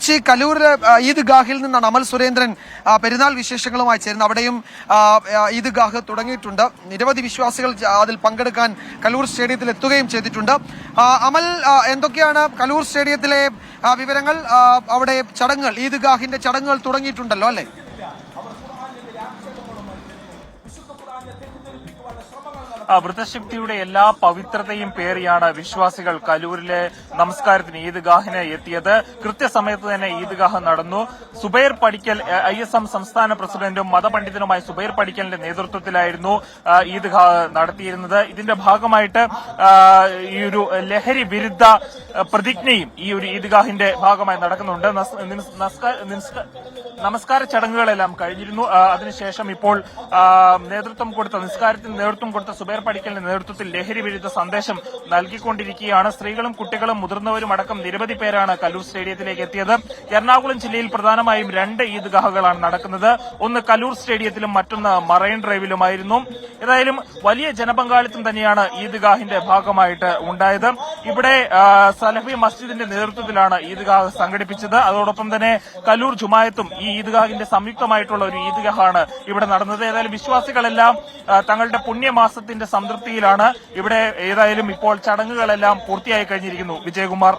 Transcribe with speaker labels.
Speaker 1: കൊച്ചി കലൂർ ഈദ്ഗാഹിൽ നിന്നാണ് അമൽ സുരേന്ദ്രൻ പെരുന്നാൾ വിശേഷങ്ങളുമായി ചേരുന്നത്. അവിടെയും ഈദ്ഗാഹ് തുടങ്ങിയിട്ടുണ്ട്. നിരവധി വിശ്വാസികൾ അതിൽ പങ്കെടുക്കാൻ കലൂർ സ്റ്റേഡിയത്തിൽ എത്തുകയും ചെയ്തിട്ടുണ്ട്. അമൽ, എന്തൊക്കെയാണ് കലൂർ സ്റ്റേഡിയത്തിലെ വിവരങ്ങൾ? അവിടെ ചടങ്ങുകൾ, ഈദ്ഗാഹിന്റെ ചടങ്ങുകൾ തുടങ്ങിയിട്ടുണ്ടല്ലോ അല്ലേ?
Speaker 2: വൃദ്ധശക്തിയുടെ എല്ലാ പവിത്രതയും പേറിയാണ് വിശ്വാസികൾ കലൂരിലെ നമസ്കാരത്തിന് ഈദ്ഗാഹിന് എത്തിയത്. കൃത്യസമയത്ത് തന്നെ ഈദ്ഗാഹ് നടന്നു. സുബൈർ പടിക്കൽ, ISM സംസ്ഥാന പ്രസിഡന്റും മതപണ്ഡിതനുമായ സുബൈർ പടിക്കലിന്റെ നേതൃത്വത്തിലായിരുന്നു ഈദ്ഗാഹ് നടത്തിയിരുന്നത്. ഇതിന്റെ ഭാഗമായിട്ട് ഈ ഒരു ലഹരി വിരുദ്ധ പ്രതിജ്ഞയും ഈ ഒരു ഈദ്ഗാഹിന്റെ ഭാഗമായി നടക്കുന്നുണ്ട്. നമസ്കാര ചടങ്ങുകളെല്ലാം കഴിഞ്ഞിരുന്നു. അതിനുശേഷം ഇപ്പോൾ നിസ്കാരത്തിന് നേതൃത്വം കൊടുത്ത സുബൈർ പടിക്കലിന്റെ നേതൃത്വത്തിൽ ലഹരി വിരുദ്ധ സന്ദേശം നൽകിക്കൊണ്ടിരിക്കുകയാണ്. സ്ത്രീകളും കുട്ടികളും മുതിർന്നവരും അടക്കം നിരവധി പേരാണ് കലൂർ സ്റ്റേഡിയത്തിലേക്ക് എത്തിയത്. എറണാകുളം ജില്ലയിൽ പ്രധാനമായും 2 ഈദ്ഗാഹുകളാണ് നടക്കുന്നത്. ഒന്ന് കലൂർ സ്റ്റേഡിയത്തിലും മറ്റൊന്ന് മറൈൻ ഡ്രൈവിലുമായിരുന്നു. ഏതായാലും വലിയ ജനപങ്കാളിത്തം തന്നെയാണ് ഈദ്ഗാഹിന്റെ ഭാഗമായിട്ട് ഉണ്ടായത്. ഇവിടെ സലഫി മസ്ജിദിന്റെ നേതൃത്വത്തിലാണ് ഈദ്ഗാഹ് സംഘടിപ്പിച്ചത്. അതോടൊപ്പം തന്നെ കലൂർ ജുമായത്തും ഈ ഈദ്ഗാഹിന്റെ സംയുക്തമായിട്ടുള്ള ഒരു ഈദ്ഗാഹാണ് ഇവിടെ നടന്നത്. ഏതായാലും വിശ്വാസികളെല്ലാം തങ്ങളുടെ പുണ്യമാസത്തിന്റെ സംതൃപ്തിയിലാണ്. ഇവിടെ ഏതായാലും ഇപ്പോൾ ചടങ്ങുകളെല്ലാം പൂർത്തിയായി കഴിഞ്ഞിരിക്കുന്നു. വിജയകുമാർ.